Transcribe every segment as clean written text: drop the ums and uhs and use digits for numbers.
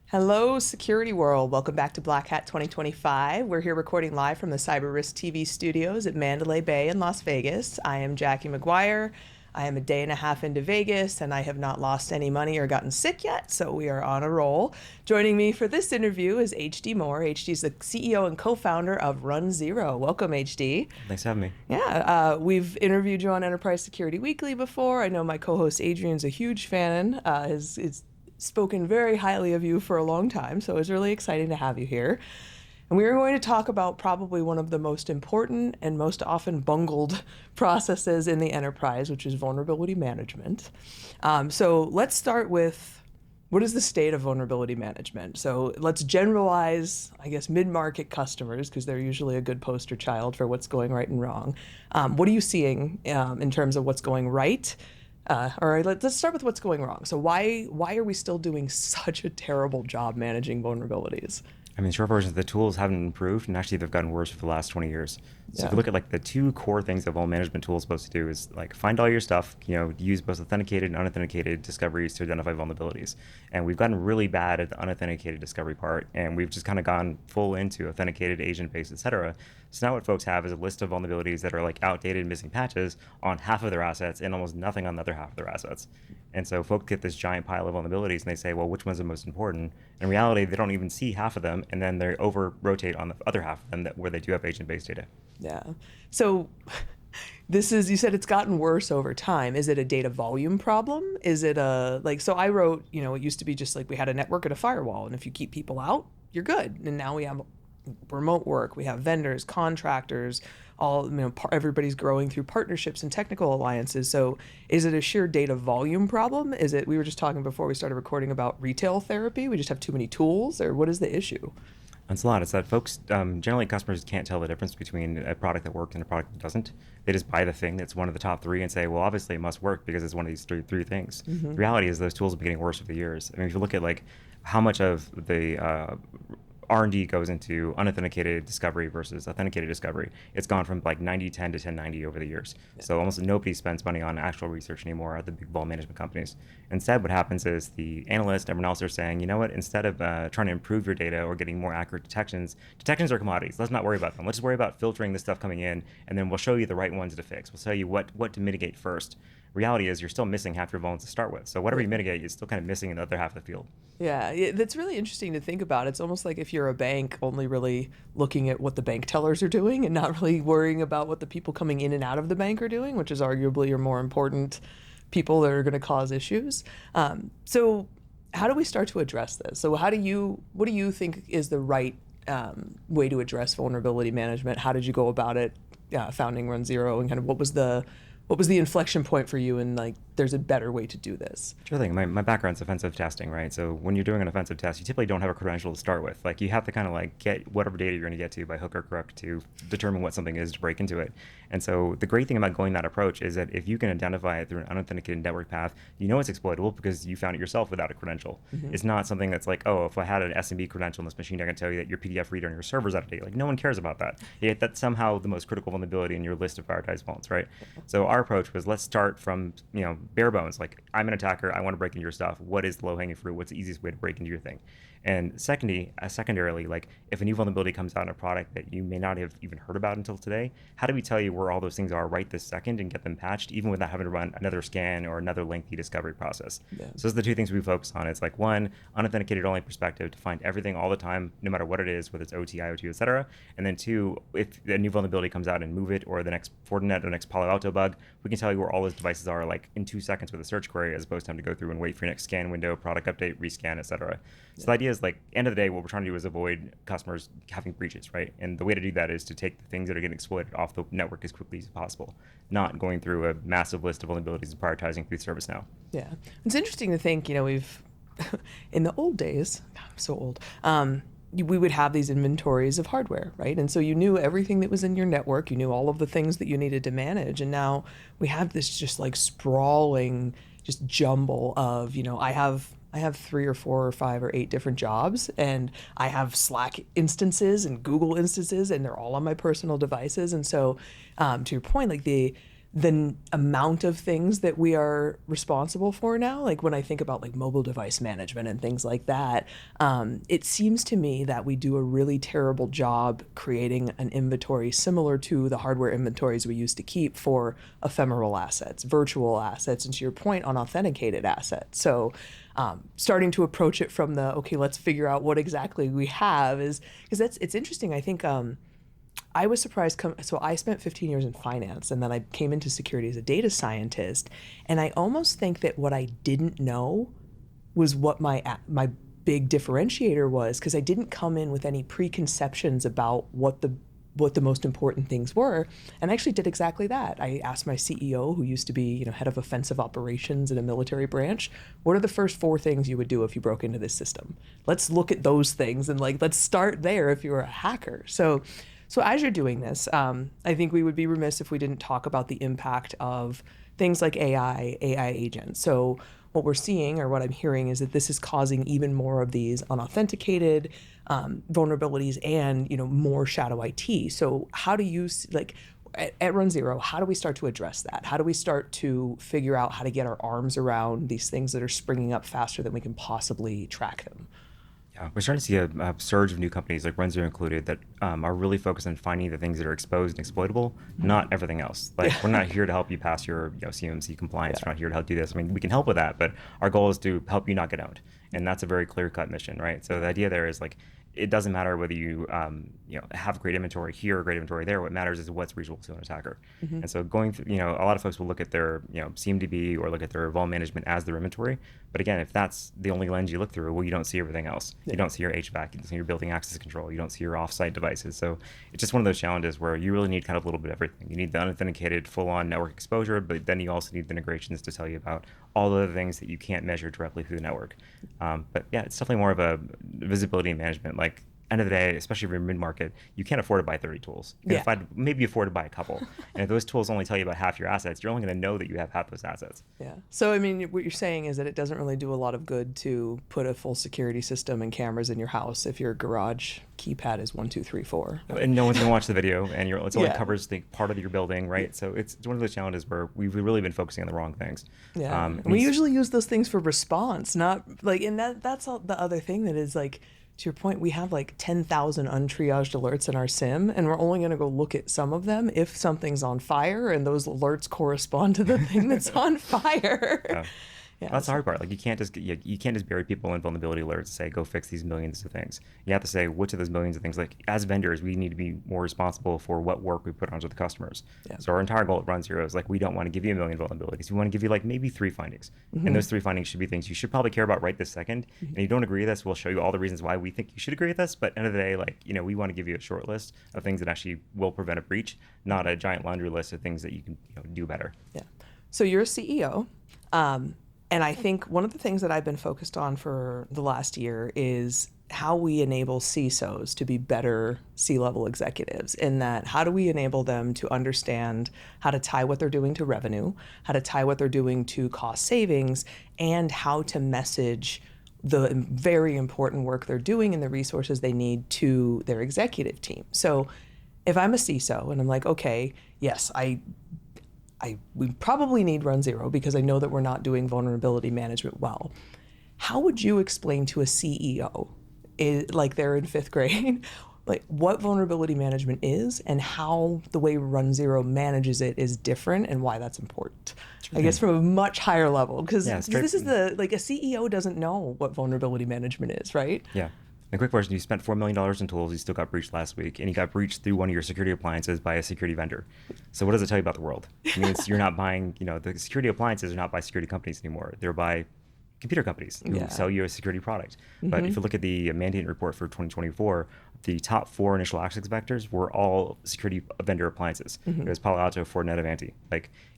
Hello, security world. Welcome back to BlackHat 2025. We're here recording live from the CyberRisk TV studios at Mandalay Bay in Las Vegas. I am Jackie McGuire. I am a day and a half into Vegas, and I have not lost any money or gotten sick yet, so we are on a roll. Joining me for this interview is HD Moore. HD is the CEO and co-founder of runZero. Welcome, HD. Thanks for having me. Yeah, we've interviewed you on Enterprise Security Weekly before. I know my co-host Adrian's a huge fan. Is spoken very highly of you for a long time, so it's really exciting to have you here. And we are going to talk about probably one of the most important and most often bungled processes in the enterprise, which is vulnerability management. So let's start with, what is the state of vulnerability management? So let's generalize, I guess, mid-market customers, because they're usually a good poster child for what's going right and wrong. What are you seeing in terms of what's going right? All right, let's start with what's going wrong. So why are we still doing such a terrible job managing vulnerabilities? I mean, short version is the tools haven't improved, and actually they've gotten worse for the last 20 years. So if you look at like the two core things that vulnerability management tool is supposed to do is like find all your stuff, use both authenticated and unauthenticated discoveries to identify vulnerabilities. And we've gotten really bad at the unauthenticated discovery part, and we've just kind of gone full into authenticated, agent-based, et cetera. So now what folks have is a list of vulnerabilities that are like outdated, missing patches on half of their assets and almost nothing on the other half of their assets. And so folks get this giant pile of vulnerabilities and they say, well, which one's the most important? In reality, they don't even see half of them, and then they over-rotate on the other half of them where they do have agent-based data. Yeah. So this is, you said it's gotten worse over time. Is it a data volume problem? Is it so I wrote, it used to be just like we had a network and a firewall, and if you keep people out, you're good. And now we have remote work, we have vendors, contractors, all, everybody's growing through partnerships and technical alliances. So is it a sheer data volume problem? Is it, we were just talking before we started recording about retail therapy, we just have too many tools, or what is the issue? It's a lot. It's that folks, generally customers can't tell the difference between a product that works and a product that doesn't. They just buy the thing that's one of the top three and say, well, obviously it must work because it's one of these three things. Mm-hmm. The reality is those tools have been getting worse over the years. I mean, if you look at like how much of the R&D goes into unauthenticated discovery versus authenticated discovery, it's gone from like 90-10 to 10-90 over the years. Yeah. So almost nobody spends money on actual research anymore at the big vulnerability management companies. Instead, what happens is the analysts, everyone else are saying, you know what, instead of trying to improve your data or getting more accurate detections are commodities. Let's not worry about them. Let's just worry about filtering the stuff coming in, and then we'll show you the right ones to fix. We'll tell you what to mitigate first. Reality is you're still missing half your vulns to start with. So whatever you mitigate, you're still kind of missing in the other half of the field. Yeah, that's really interesting to think about. It's almost like if you're a bank only really looking at what the bank tellers are doing and not really worrying about what the people coming in and out of the bank are doing, which is arguably your more important people that are going to cause issues. So how do we start to address this? So what do you think is the right way to address vulnerability management? How did you go about it, founding runZero, and kind of what was the inflection point for you and like there's a better way to do this? Sure thing. My background's offensive testing, right? So when you're doing an offensive test, you typically don't have a credential to start with. Like you have to kind of like get whatever data you're going to get to by hook or crook to determine what something is to break into it. And so the great thing about going that approach is that if you can identify it through an unauthenticated network path, you know it's exploitable because you found it yourself without a credential. Mm-hmm. It's not something that's like, oh, if I had an SMB credential in this machine, I can tell you that your PDF reader on your server's out of date. Like no one cares about that. Yet that's somehow the most critical vulnerability in your list of prioritized vulns, right? So our approach was let's start from bare bones. Like I'm an attacker, I want to break into your stuff. What is the low-hanging fruit? What's the easiest way to break into your thing? And secondarily, like if a new vulnerability comes out in a product that you may not have even heard about until today, how do we tell you where all those things are right this second and get them patched, even without having to run another scan or another lengthy discovery process? Yeah. So those are the two things we focus on. It's like one, unauthenticated only perspective to find everything all the time, no matter what it is, whether it's OT, IoT, et cetera. And then two, if a new vulnerability comes out and move it, or the next Fortinet or next Palo Alto bug, we can tell you where all those devices are like in 2 seconds with a search query, as opposed to having to go through and wait for your next scan window, product update, rescan, et cetera. So the idea is like, end of the day, what we're trying to do is avoid customers having breaches, right? And the way to do that is to take the things that are getting exploited off the network as quickly as possible, not going through a massive list of vulnerabilities and prioritizing through ServiceNow. Yeah, it's interesting to think, we've, in the old days, I'm so old, we would have these inventories of hardware, right? And so you knew everything that was in your network, you knew all of the things that you needed to manage, and now we have this just like sprawling, just jumble of, I have 3 or 4 or 5 or 8 different jobs, and I have Slack instances and Google instances, and they're all on my personal devices. And so, to your point, like the amount of things that we are responsible for now. Like when I think about like mobile device management and things like that, it seems to me that we do a really terrible job creating an inventory similar to the hardware inventories we used to keep for ephemeral assets, virtual assets, and to your point, unauthenticated assets. So starting to approach it from the, okay, let's figure out what exactly we have is, because it's interesting. I think I was surprised. So I spent 15 years in finance, and then I came into security as a data scientist. And I almost think that what I didn't know was what my big differentiator was, because I didn't come in with any preconceptions about what the most important things were, and I actually did exactly that. I asked my CEO, who used to be, head of offensive operations in a military branch, what are the first 4 things you would do if you broke into this system? Let's look at those things, and let's start there if you're a hacker. So as you're doing this, I think we would be remiss if we didn't talk about the impact of things like AI agents. So what we're seeing, or what I'm hearing, is that this is causing even more of these unauthenticated vulnerabilities and more shadow IT. So how do you at runZero, how do we start to address that? How do we start to figure out how to get our arms around these things that are springing up faster than we can possibly track them? Yeah, we're starting to see a surge of new companies, like runZero included, that are really focused on finding the things that are exposed and exploitable, not everything else. We're not here to help you pass your CMMC compliance. We're not here to help do this. I mean, we can help with that, but our goal is to help you not get owned, and that's a very clear-cut mission, right? So the idea there is it doesn't matter whether you have great inventory here or great inventory there. What matters is what's reasonable to an attacker. Mm-hmm. And so going through, a lot of folks will look at their CMDB or look at their vol management as their inventory. But again, if that's the only lens you look through, well, you don't see everything else. Yeah. You don't see your HVAC, you don't see your building access control, you don't see your offsite devices. So it's just one of those challenges where you really need kind of a little bit of everything. You need the unauthenticated full-on network exposure, but then you also need the integrations to tell you about all the other things that you can't measure directly through the network. But yeah, it's definitely more of a visibility management. End of the day, especially if you're mid-market, you can't afford to buy 30 tools. You can maybe afford to buy a couple. And if those tools only tell you about half your assets, you're only going to know that you have half those assets. Yeah. So, I mean, what you're saying is that it doesn't really do a lot of good to put a full security system and cameras in your house if your garage keypad is 1, 2, 3, 4. And no one's going to watch the video, and it only covers the part of your building, right? So it's one of those challenges where we've really been focusing on the wrong things. Yeah. We usually use those things for response, not and that's all the other thing that is to your point, we have 10,000 untriaged alerts in our SIM, and we're only going to go look at some of them if something's on fire, and those alerts correspond to the thing that's on fire. Yeah. Yeah, that's the hard part. You can't just bury people in vulnerability alerts and say, go fix these millions of things. You have to say, which of those millions of things, as vendors, we need to be more responsible for what work we put onto the customers. Yeah. So our entire goal at runZero is we don't want to give you 1 million vulnerabilities. We want to give you maybe 3 findings. Mm-hmm. And those 3 findings should be things you should probably care about right this second. Mm-hmm. And if you don't agree with us, we'll show you all the reasons why we think you should agree with us. But at the end of the day, we want to give you a short list of things that actually will prevent a breach, not a giant laundry list of things that you can do better. Yeah. So you're a CEO. And I think one of the things that I've been focused on for the last year is how we enable CISOs to be better C-level executives, in that how do we enable them to understand how to tie what they're doing to revenue, how to tie what they're doing to cost savings, and how to message the very important work they're doing and the resources they need to their executive team. So if I'm a CISO and I'm okay, yes, we probably need runZero because I know that we're not doing vulnerability management well. How would you explain to a CEO, they're in 5th grade, what vulnerability management is and how the way runZero manages it is different and why that's important? Sure. I guess from a much higher level, because this is a CEO doesn't know what vulnerability management is, right? Yeah. The quick version, you spent $4 million in tools, you still got breached last week, and you got breached through one of your security appliances by a security vendor. So what does it tell you about the world? It means you're not buying, the security appliances are not by security companies anymore. They're by computer companies who sell you a security product. Mm-hmm. But if you look at the mandate report for 2024, the top 4 initial access vectors were all security vendor appliances. Mm-hmm. It was Palo Alto, Fortinet, Avanti.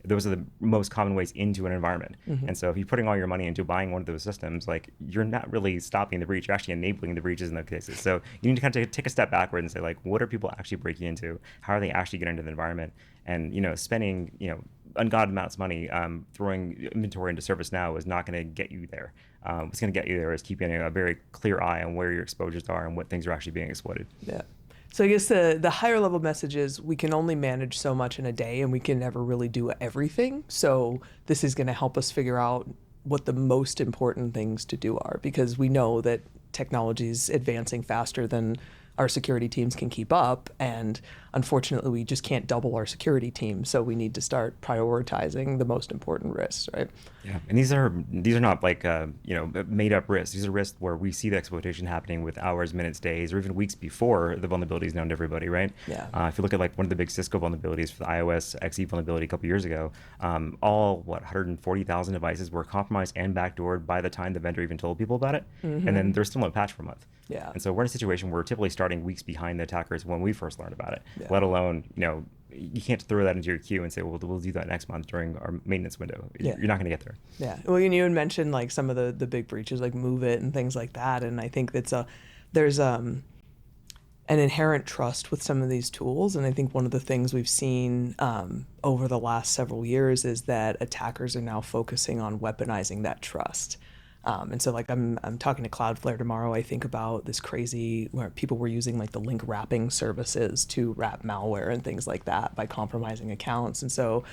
Those are the most common ways into an environment. Mm-hmm. And so if you're putting all your money into buying one of those systems, you're not really stopping the breach, you're actually enabling the breaches in those cases. So you need to kind of take a step backward and say, what are people actually breaking into? How are they actually getting into the environment? And, spending, ungodly amounts of money throwing inventory into ServiceNow is not going to get you there. What's going to get you there is keeping a very clear eye on where your exposures are and what things are actually being exploited. Yeah. So I guess the higher level message is we can only manage so much in a day and we can never really do everything. So this is going to help us figure out what the most important things to do are, because we know that technology is advancing faster than our security teams can keep up, and unfortunately we just can't double our security team, so we need to start prioritizing the most important risks, right? Yeah, and these are not like made up risks. These are risks where we see the exploitation happening with hours, minutes, days, or even weeks before the vulnerability is known to everybody, right? Yeah. If you look at like one of the big Cisco vulnerabilities for the iOS XE vulnerability a couple years ago, all 140,000 devices were compromised and backdoored by the time the vendor even told people about it, and then there's still no patch for a month. Yeah. And so we're in a situation where we're typically starting weeks behind the attackers when we first learned about it. Yeah. Let alone, you can't throw that into your queue and say, well, we'll do that next month during our maintenance window. Yeah. You're not going to get there. Yeah. Well, and you had mentioned like some of the big breaches, like Move It and things like that. And I think there's an inherent trust with some of these tools. And I think one of the things we've seen over the last several years is that attackers are now focusing on weaponizing that trust. And so like I'm talking to Cloudflare tomorrow. I think about this crazy where people were using like the link wrapping services to wrap malware and things like that by compromising accounts. And so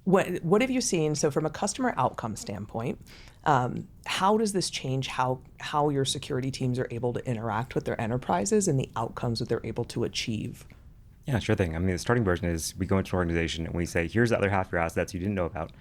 what have you seen? So from a customer outcome standpoint, how does this change how your security teams are able to interact with their enterprises and the outcomes that they're able to achieve? Yeah, sure thing. I mean, the starting version is we go into an organization and we say, here's the other half of your assets you didn't know about.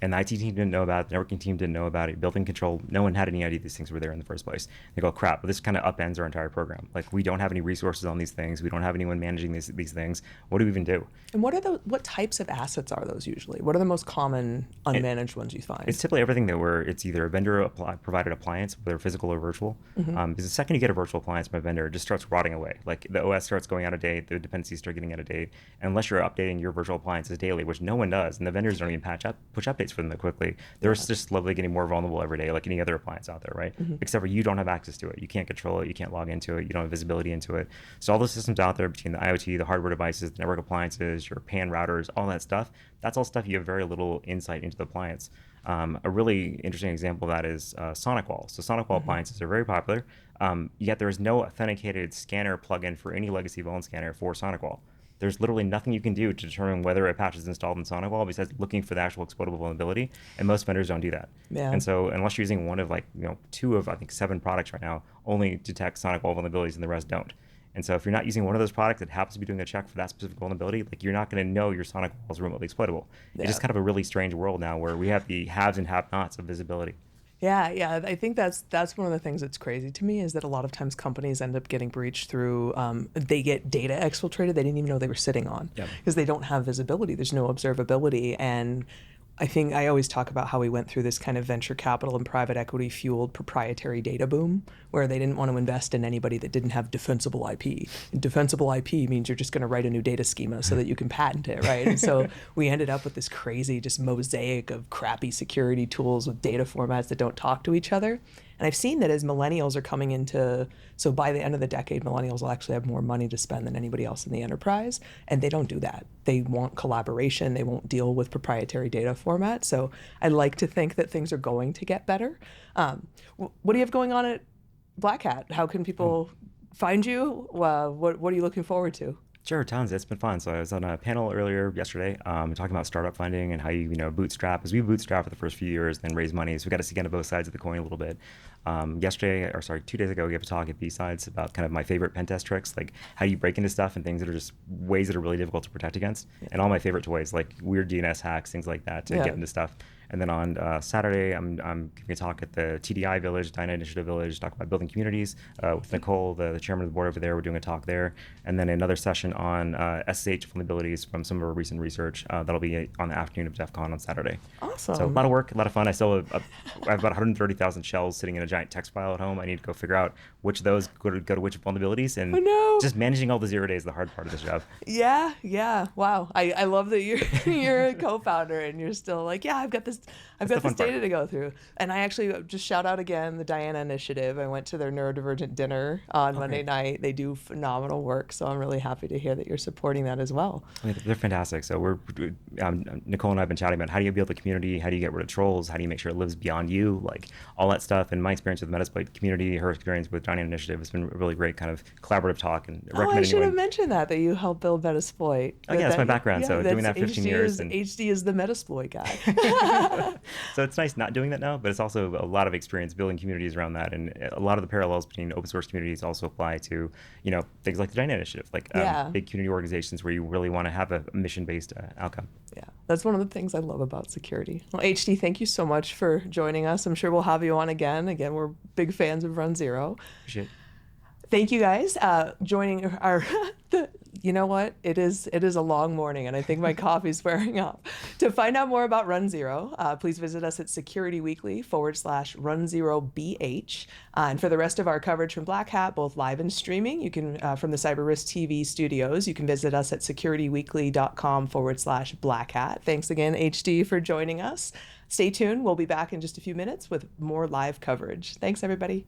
And the IT team didn't know about it, the networking team didn't know about it, building control, no one had any idea these things were there in the first place. They go, crap, well, this kind of upends our entire program. Like, we don't have any resources on these things. We don't have anyone managing these things. What do we even do? And what types of assets are those usually? What are the most common unmanaged ones you find? It's typically everything it's either a vendor provided appliance, whether physical or virtual. Because the second you get a virtual appliance from a vendor, it just starts rotting away. Like the OS starts going out of date, the dependencies start getting out of date. Unless you're updating your virtual appliances daily, which no one does, and the vendors don't even push updates for them that quickly. They're just slowly getting more vulnerable every day, like any other appliance out there, right? Except for you don't have access to it. You can't control it. You can't log into it. You don't have visibility into it. So all the systems out there between the IoT, the hardware devices, the network appliances, your PAN routers, all that stuff, that's all stuff you have very little insight into the appliance. A really interesting example of that is SonicWall. So SonicWall appliances are very popular, yet there is no authenticated scanner plugin for any legacy vuln scanner for SonicWall. There's literally nothing you can do to determine whether a patch is installed in SonicWall besides looking for the actual exploitable vulnerability, and most vendors don't do that. Yeah. And so unless you're using one of 2 of I think 7 products right now, only detect SonicWall vulnerabilities and the rest don't. And so if you're not using one of those products that happens to be doing a check for that specific vulnerability, like you're not going to know your SonicWall is remotely exploitable. Yeah. It's just kind of a really strange world now where we have the haves and have-nots of visibility. Yeah. I think that's one of the things that's crazy to me is that a lot of times companies end up getting breached through they get data exfiltrated they didn't even know they were sitting on because they don't have visibility. There's no observability. And I think I always talk about how we went through this kind of venture capital and private equity fueled proprietary data boom where they didn't want to invest in anybody that didn't have defensible IP. And defensible IP means you're just going to write a new data schema so that you can patent it, right? And so we ended up with this crazy just mosaic of crappy security tools with data formats that don't talk to each other. And I've seen that as millennials are coming into, so by the end of the decade, millennials will actually have more money to spend than anybody else in the enterprise. And they don't do that. They want collaboration. They won't deal with proprietary data formats. So I like to think that things are going to get better. What do you have going on at BlackHat? How can people find you? What are you looking forward to? Sure, tons. It's been fun. So I was on a panel earlier yesterday talking about startup funding and how you bootstrap. As we bootstrap for the first few years, then raise money. So we got to see kind of both sides of the coin a little bit. 2 days ago, we gave a talk at B-Sides about kind of my favorite pen test tricks, like how you break into stuff and things that are just ways that are really difficult to protect against. Yeah. And all my favorite toys, like weird DNS hacks, things like that to get into stuff. And then on Saturday, I'm giving a talk at the TDI Village, Dyna Initiative Village, talk about building communities with Nicole, the chairman of the board over there. We're doing a talk there. And then another session on SSH vulnerabilities from some of our recent research. That'll be on the afternoon of DEF CON on Saturday. Awesome. So a lot of work, a lot of fun. I have about 130,000 shells sitting in a giant text file at home. I need to go figure out which of those go to which vulnerabilities. And just managing all the 0 days is the hard part of this job. Yeah. Wow. I love that you're a co-founder and you're still like, I've got this I've That's the got fun this data part. to go through. And I actually just shout out again the Diana Initiative. I went to their neurodivergent dinner on Monday night. They do phenomenal work, so I'm really happy to hear that you're supporting that as well. I mean, they're fantastic. So Nicole and I have been chatting about how do you build a community, how do you get rid of trolls, how do you make sure it lives beyond you, like all that stuff. And my experience with the Metasploit community, her experience with Diana Initiative has been a really great kind of collaborative talk and I should have mentioned that you helped build Metasploit. Oh yeah, that's my background. So doing that 15 years. HD is the Metasploit guy. So it's nice not doing that now, but it's also a lot of experience building communities around that, and a lot of the parallels between open source communities also apply to things like the Diana Initiative, like big community organizations where you really want to have a mission-based outcome. Yeah, that's one of the things I love about security. Well, HD, thank you so much for joining us. I'm sure we'll have you on again. Again, we're big fans of runZero. Appreciate it. Thank you guys joining our. You know what? It is a long morning, and I think my coffee's wearing off. To find out more about runZero, please visit us at securityweekly/runZeroBH. And for the rest of our coverage from BlackHat, both live and streaming, you can from the CyberRisk TV studios, you can visit us at securityweekly.com/BlackHat. Thanks again, HD, for joining us. Stay tuned. We'll be back in just a few minutes with more live coverage. Thanks, everybody.